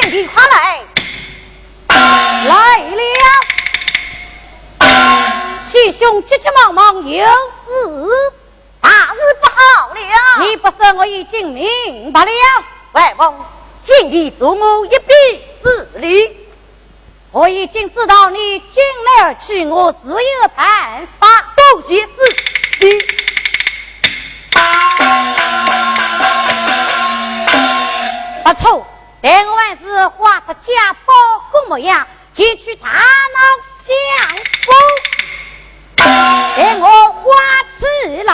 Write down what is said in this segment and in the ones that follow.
请你快来。来了，师兄急急忙忙有事，大事不好了！你不是我已经明白了。外公，请你助我一臂之力。我已经知道你进来而去，我自有办法。多谢师弟。不错，待我还是画出家宝公模样，即去大闹相府，待我画起来。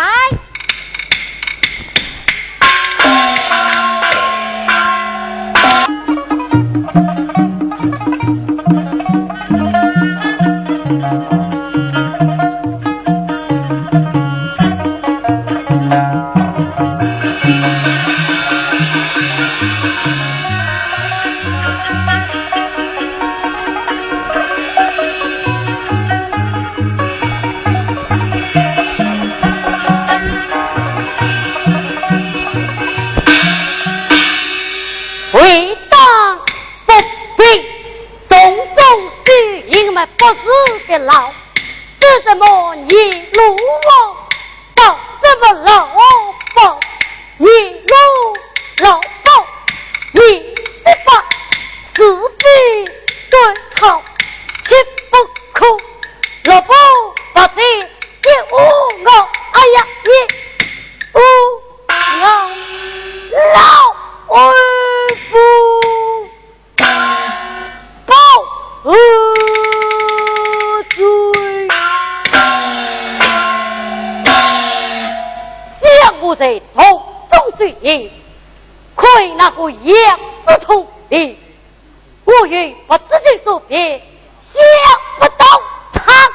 不是的老，是什么一路我到什么老包，一路老包，一不发，是非对好，七不哭，老包把这一无我，哎呀一无我老为夫报我在头中水银，亏那个杨子通的，我与我自己所别，想不到他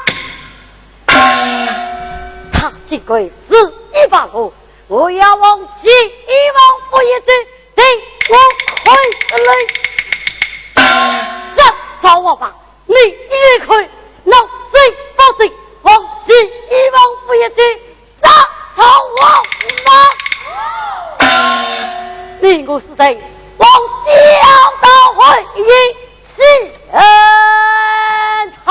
这个是一把路，我要往西往府一去，对我亏了，让找我吧，你也可以闹水报水，往西往府一去，让找我吗？你我是谁？往小道会议先逃。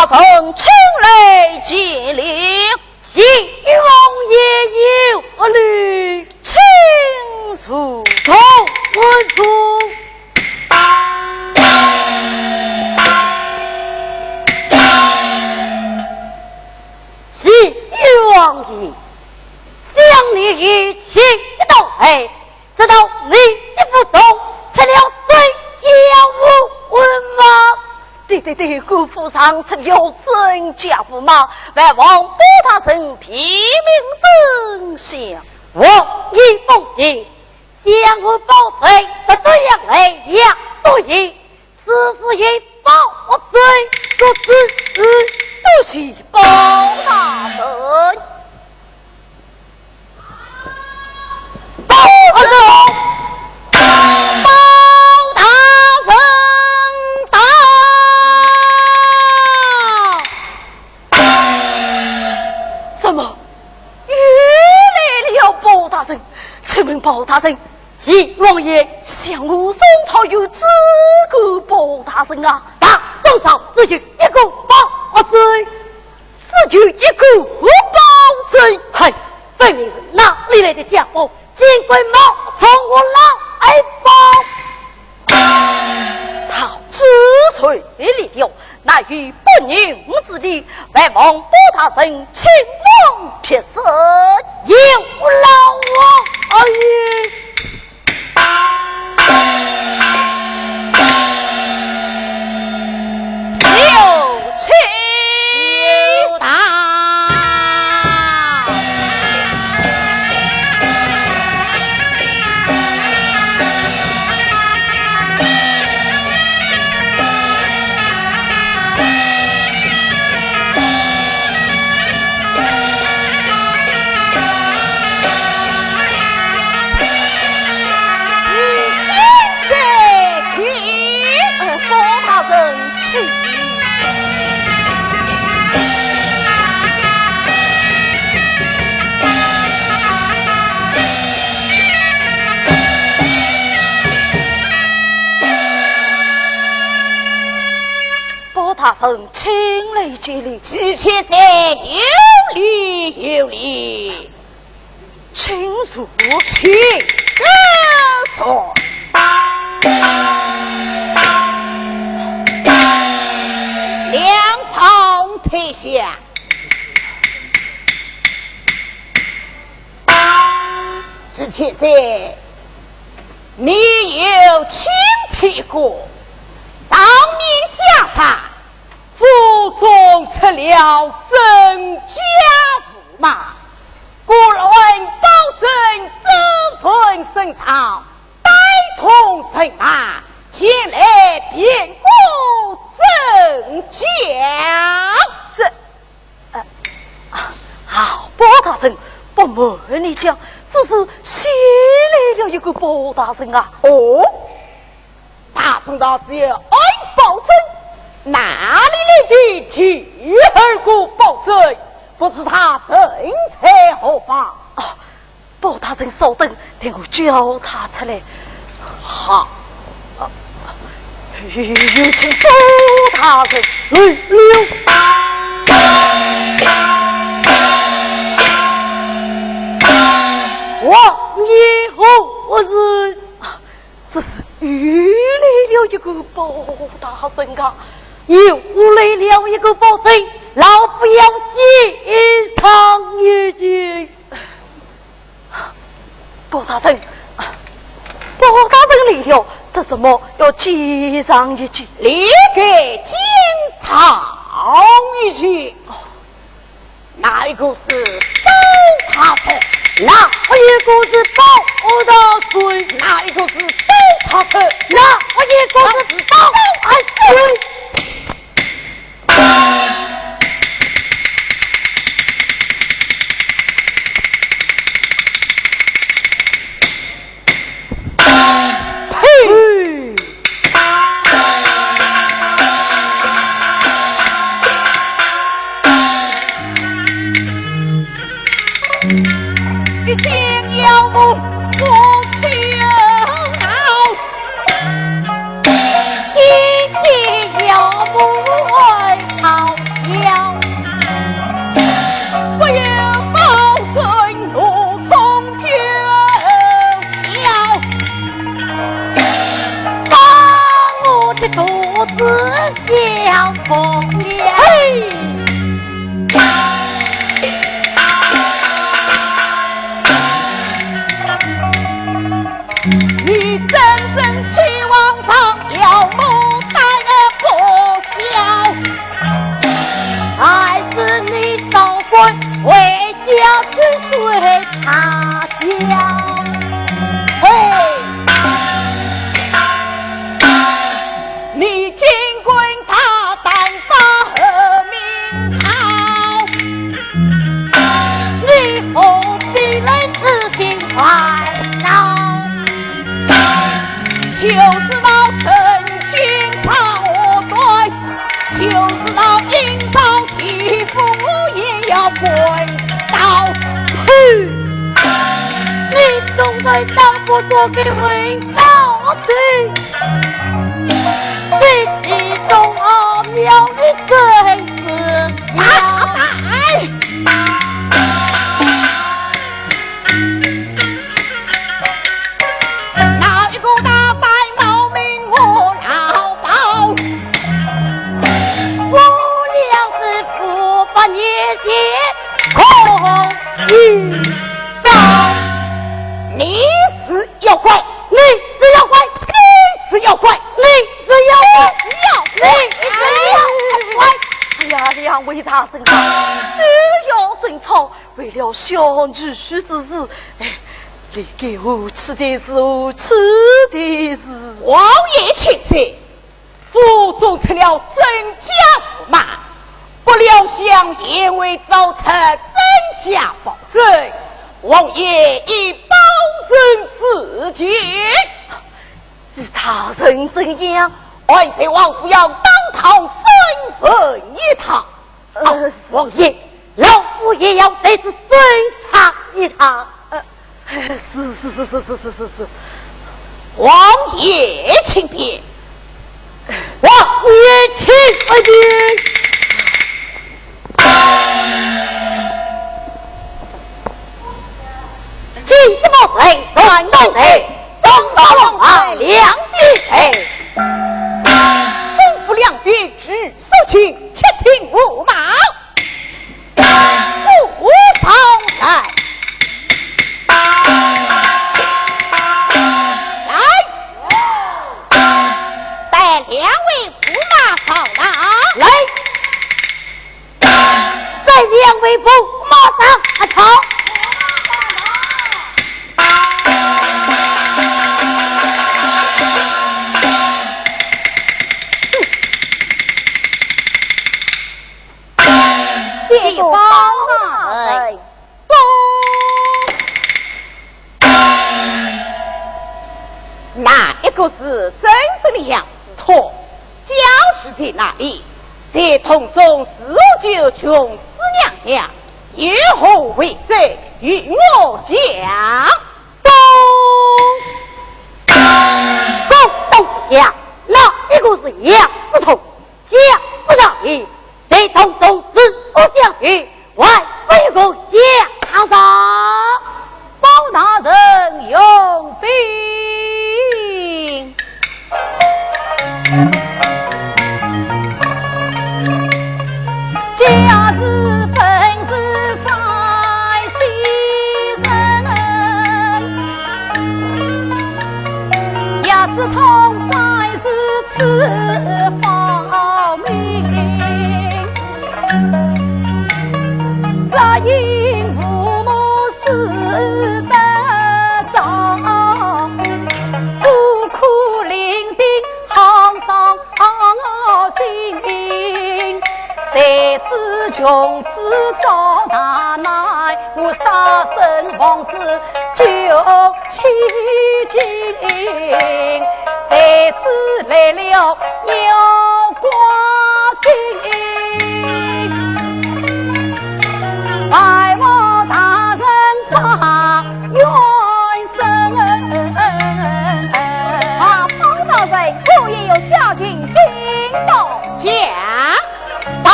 曾春来接令，西王爷有律，清楚同文书。西王爷向你一起道来，直到你的府中成了最家务文吗？对，姑父上曾有真家父嘛，万望拨他成平民真相。我已奉行，相互保罪，不这样来样对应，此事已报罪，如此都是包大人，包大人。请问包大人，齐王爷，像我宋朝有几个包大人啊？大宋朝只有一个包罪，只有一个包罪。嗨，分明是哪里来的家伙？金龟毛从我来包。他之所以立有，乃与本人之地，万望包大人亲王撇色，有劳我而已。有请有大。大人亲来接礼，之前在有理有理，请入去错。两旁退下，之前在你有亲提过，当面下他。府中出了身家驸马，不论保证这份生草，带同神马前来辩过正讲。好，包大人，不瞒你讲，只是新来了一个包大人啊。哦，大圣道只有爱保证。哪里来的第二个保证？不知他身在何方？包大人稍等，等我叫他出来。好，有请包大人来了。王爷何人？这是又来了一个包大人啊！又来了一个保证，老夫要接上一句。包大人，包大人来了，说什么要接上一句？立给接上一句。哪一个是包他的？哪一个是包大水？哪一个是包他的？哪一个是包大水？一见要我求饶，一见要我讨要，我有保证我从就笑，把我的肚子笑疯了。对当不说给为到底，这其中奥妙的更是要哪一个大白毛命我老包？我俩是不把你写空一刀。你是妖怪，你是妖怪，你是妖怪，你是妖怪，你是妖怪。哎呀，两位大圣啊，不要争吵，为了小女婿之事，哎，你给我吃的是我吃的是。王爷请罪，府中成了真假驸马，不料向爷为造成真假保证，王爷已保证自己。他人怎样？万岁王府要当堂审问一趟。王爷，老夫也要这次审查一趟。是，王爷请便。王爷请便。金子莫水，算东北，中高龙王两地配。吩咐两军只收情，且听驸马。不上来，带两位驸马上来。在两位驸马上朝。谢方大人，哪一个是真正的杨子托？家住在哪里？在同中四九穷子娘娘，有何为罪？与我讲。公道之下，哪一个是杨子头？下不让你，在同中四不相去，外不有个下上。包大人用兵。家是本是在西人，也是同在是此方明。这因父母死得早，苦苦伶仃行上心。在此穷子找大奶，我杀身王子救其境。在此来了有瓜金，拜望大人把冤伸。包大人可也有下情禀报讲。大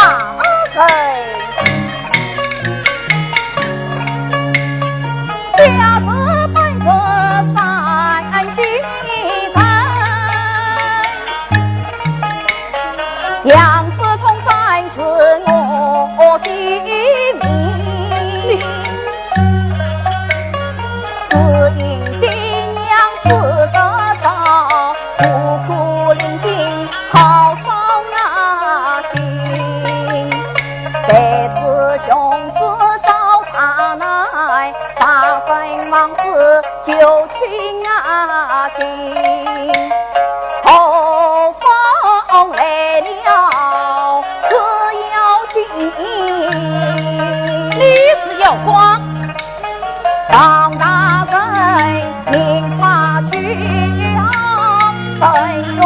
人，下次本是在西城，杨子同在是我的命，只因爹娘死得早，苦苦伶仃好伤啊心。在此兄子找他来，大分王子救亲啊亲。后方来了这妖精，你是妖怪，张大人命他去啊，本愿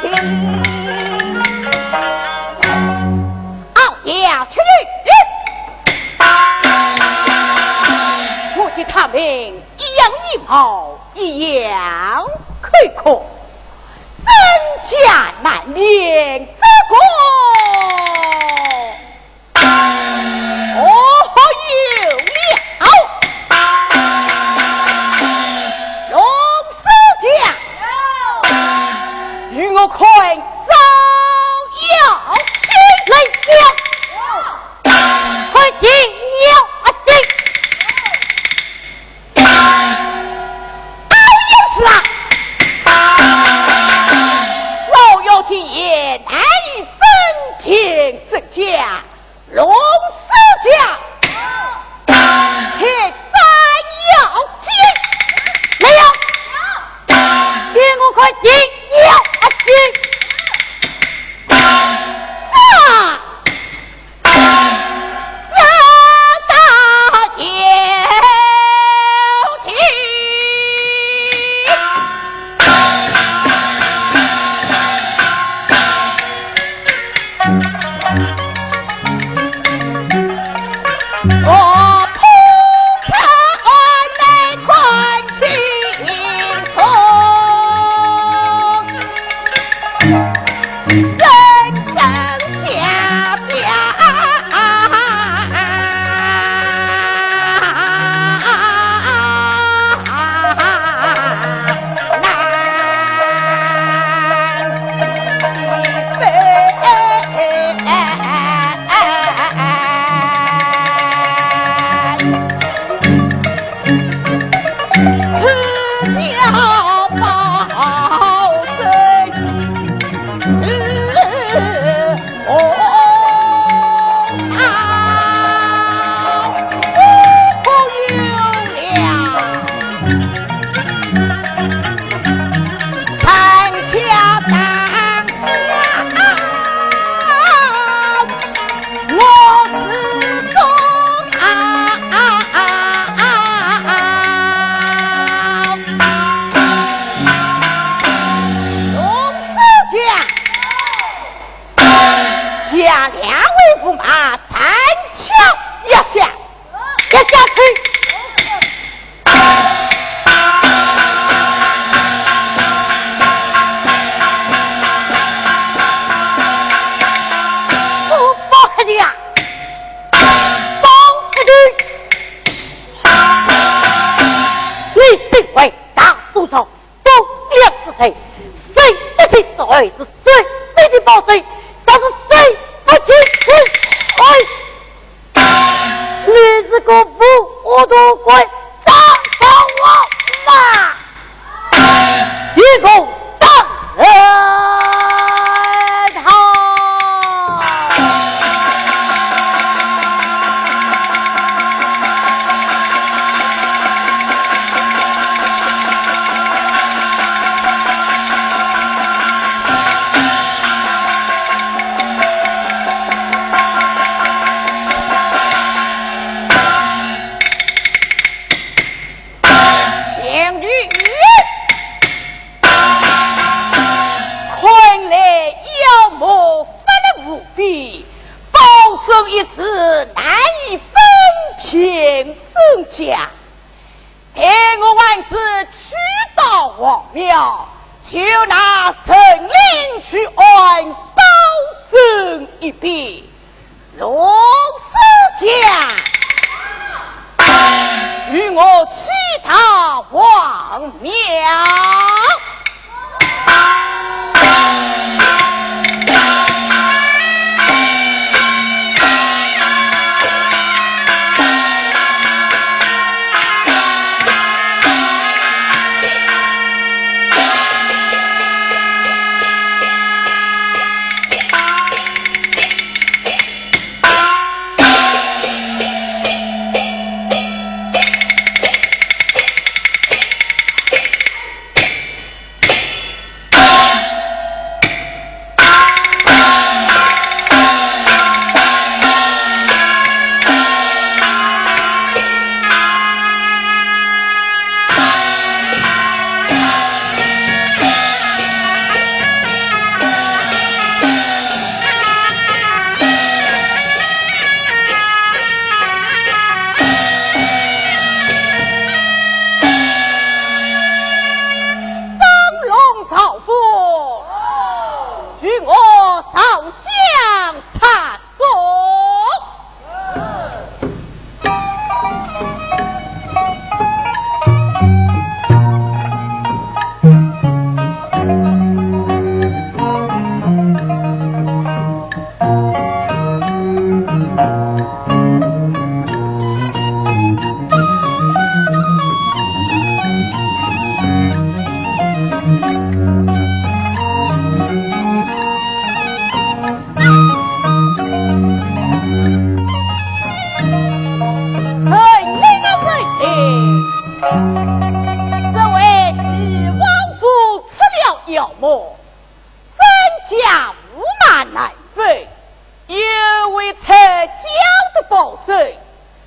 听。要去母及他们一样一貌，一样可可，真假难辨这个。哦，有了，龙师将，与我看招摇起来了，快点摇起！是啦，稍有其言，难以分辨真假。龙师将，且再要紧，来呀！给我快点要紧！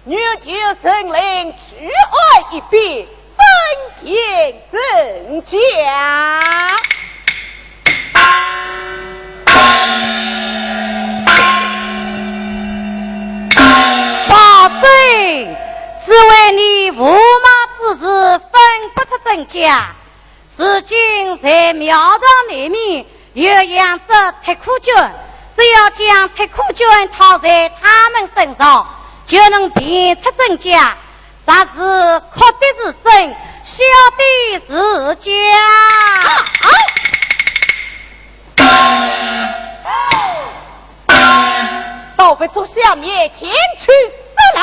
女就神灵只爱一别，分天正家。保证只为你驸马之事分不出真假，如今在庙堂内面又养着铁库军，只要将铁库军套在他们身上，就能辨出真假，啥是确的是真，晓得是假。到被主下面前去死来。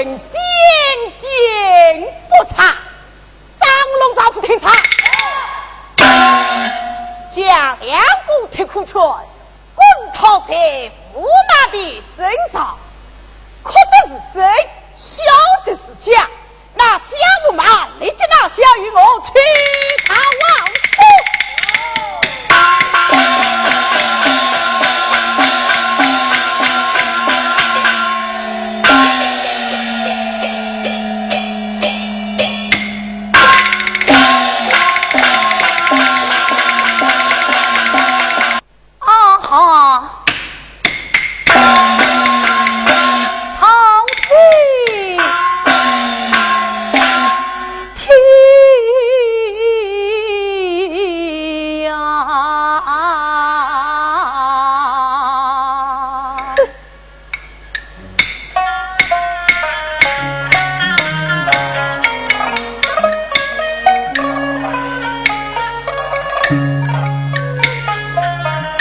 点点不差，张龙赵府听他，将两股铁库拳滚套在驸马的身上，可得是真，晓得是假。那假驸马立即拿下与我去他王府。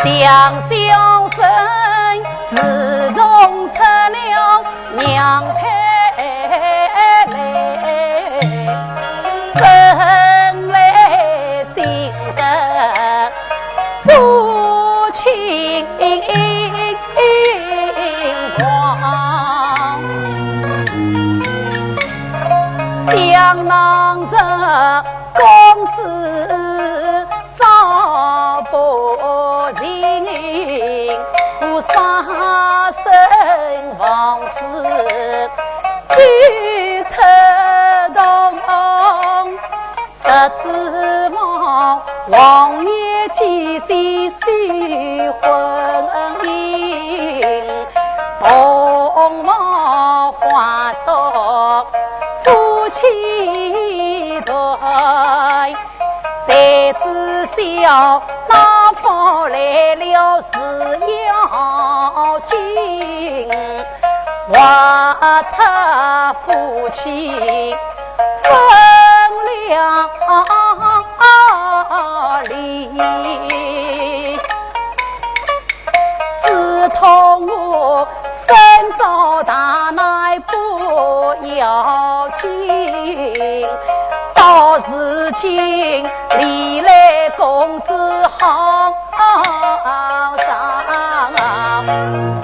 想相声自从出了娘胎来，生来心得父亲光，想当着公子早不行，不杀身亡死举出动，十指望王爷几岁须婚姻，同往花到夫妻对，才知晓那跑来了是要紧，话出夫妻分两离，自同我身遭大难不要紧，到如今离来公子好伤心，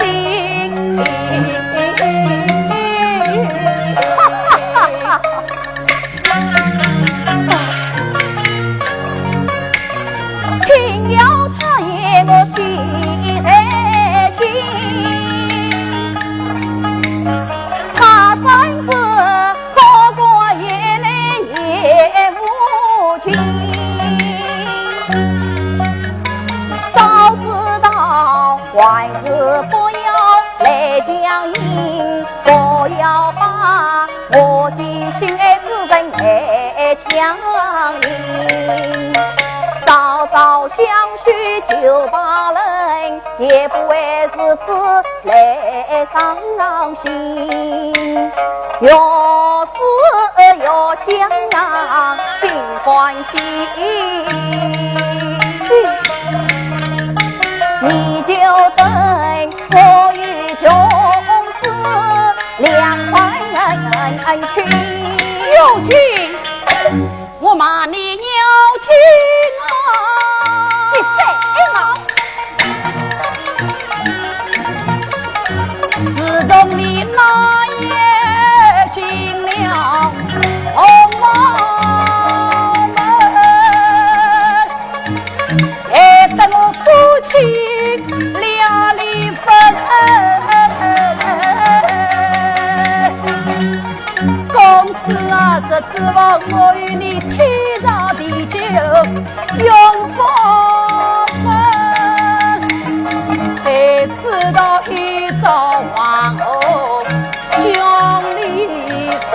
听了他言我心在惊，他三子哥哥也来也无君，早知道坏事不要来相迎，不要把我的心爱之人来相迎，早早相许就把人，也不为日子来伤心，要是要想心欢喜，你就等我与穷子两块去有情，我骂你有情啊！你谁嘛？自从你那是指望我与你天长地久，永不分。谁知道一朝皇后将离分。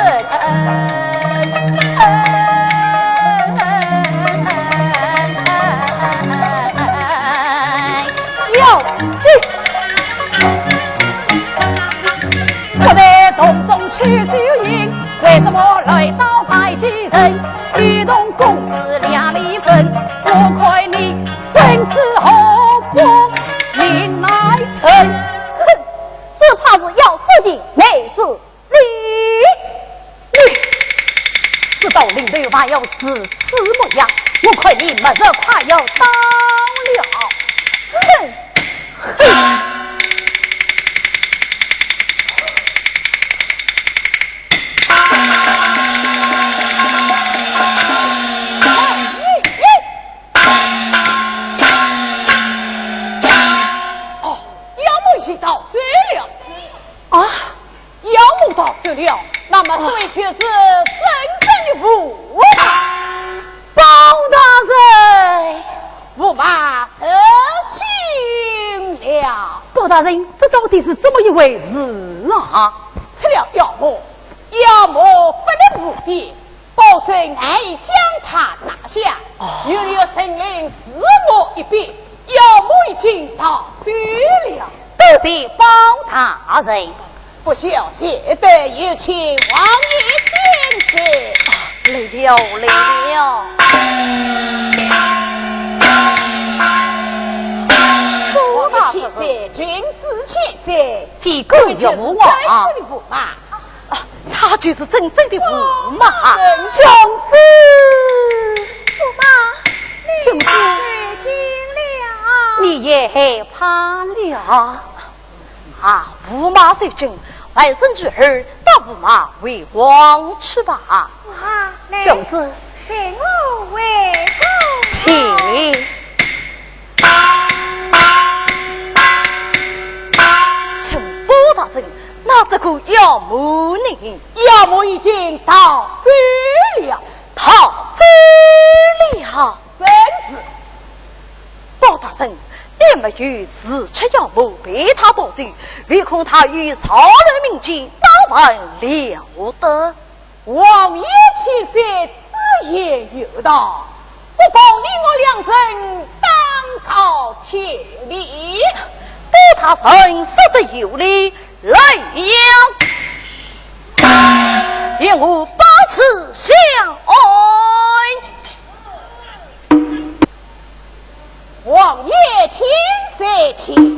要去。我在洞中去酒饮，为什么来到拜祭人？与同公子两离分，我看你生死后果命来成。哼，这怕是要死的妹子你知道领队还要死模样，我看你们这快要当了。哼哼。到这了啊！要到这了，那么这位就是真正的驸马包大人，驸马成亲了。包大人，这到底是怎么一回事啊？吃了妖魔不能不变，保证难以将他拿下。原来神灵自我一变，妖魔已经到这了。都是包大人，不孝谢得有请王爷亲自。来了。王爷千岁，君子千岁，几个有驸马？真的驸马，他就是真正的驸马。公子，驸马，公子惊了，你也害怕了。驸马随军，外甥女儿到驸马为王去吧。公子，陪我为请。请包大人，那这个妖魔呢？妖魔已经到这了，到这了。真是包大人，你没有自吃妖魔被他夺走，唯恐他与少人民间包办了得。王爷千岁自言有道，不妨你我两人当朝天理。包大人说得有理，来了，愿我把持相爱。王爷千岁请。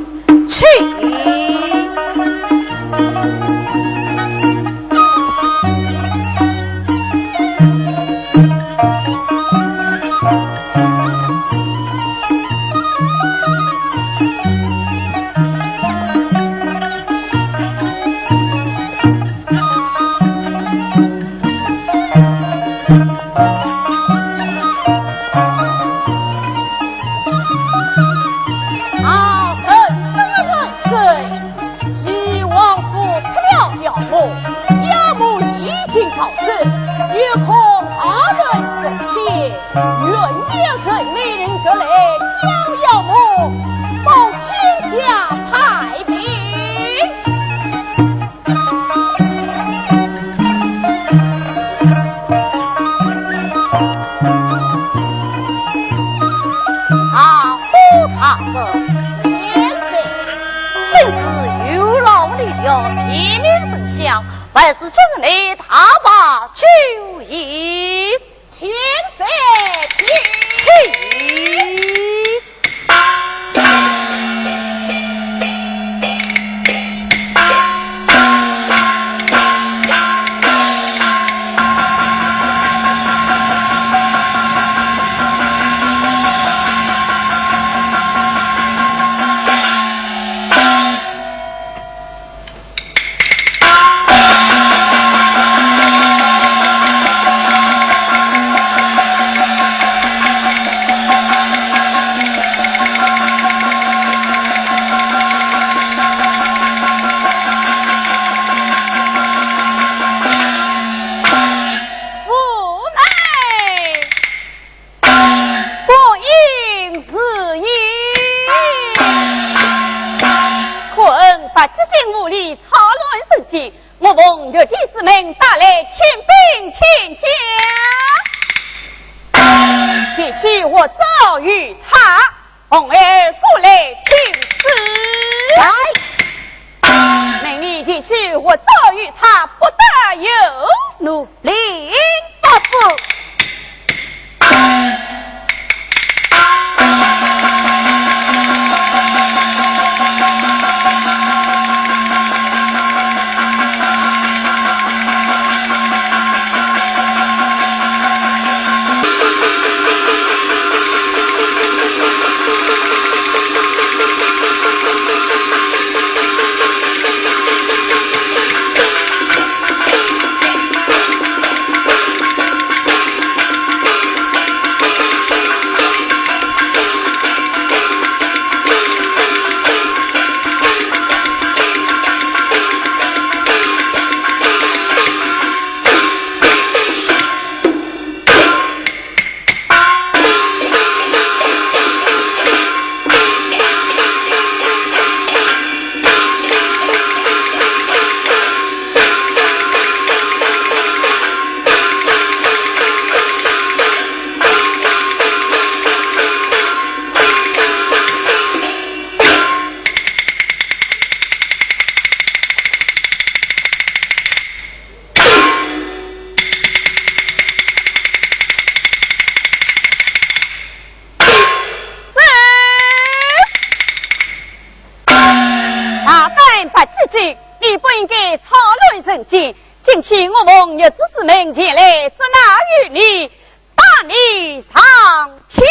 还是将来他把酒饮，千岁请。奉岳弟子们打来天兵天将，提起我遭遇他，红儿过来听旨。来，美女提起我遭遇他，不得有怒，领不服。你不应该操乱人间，今天我奉岳之子们前来，只拿与你把你上天。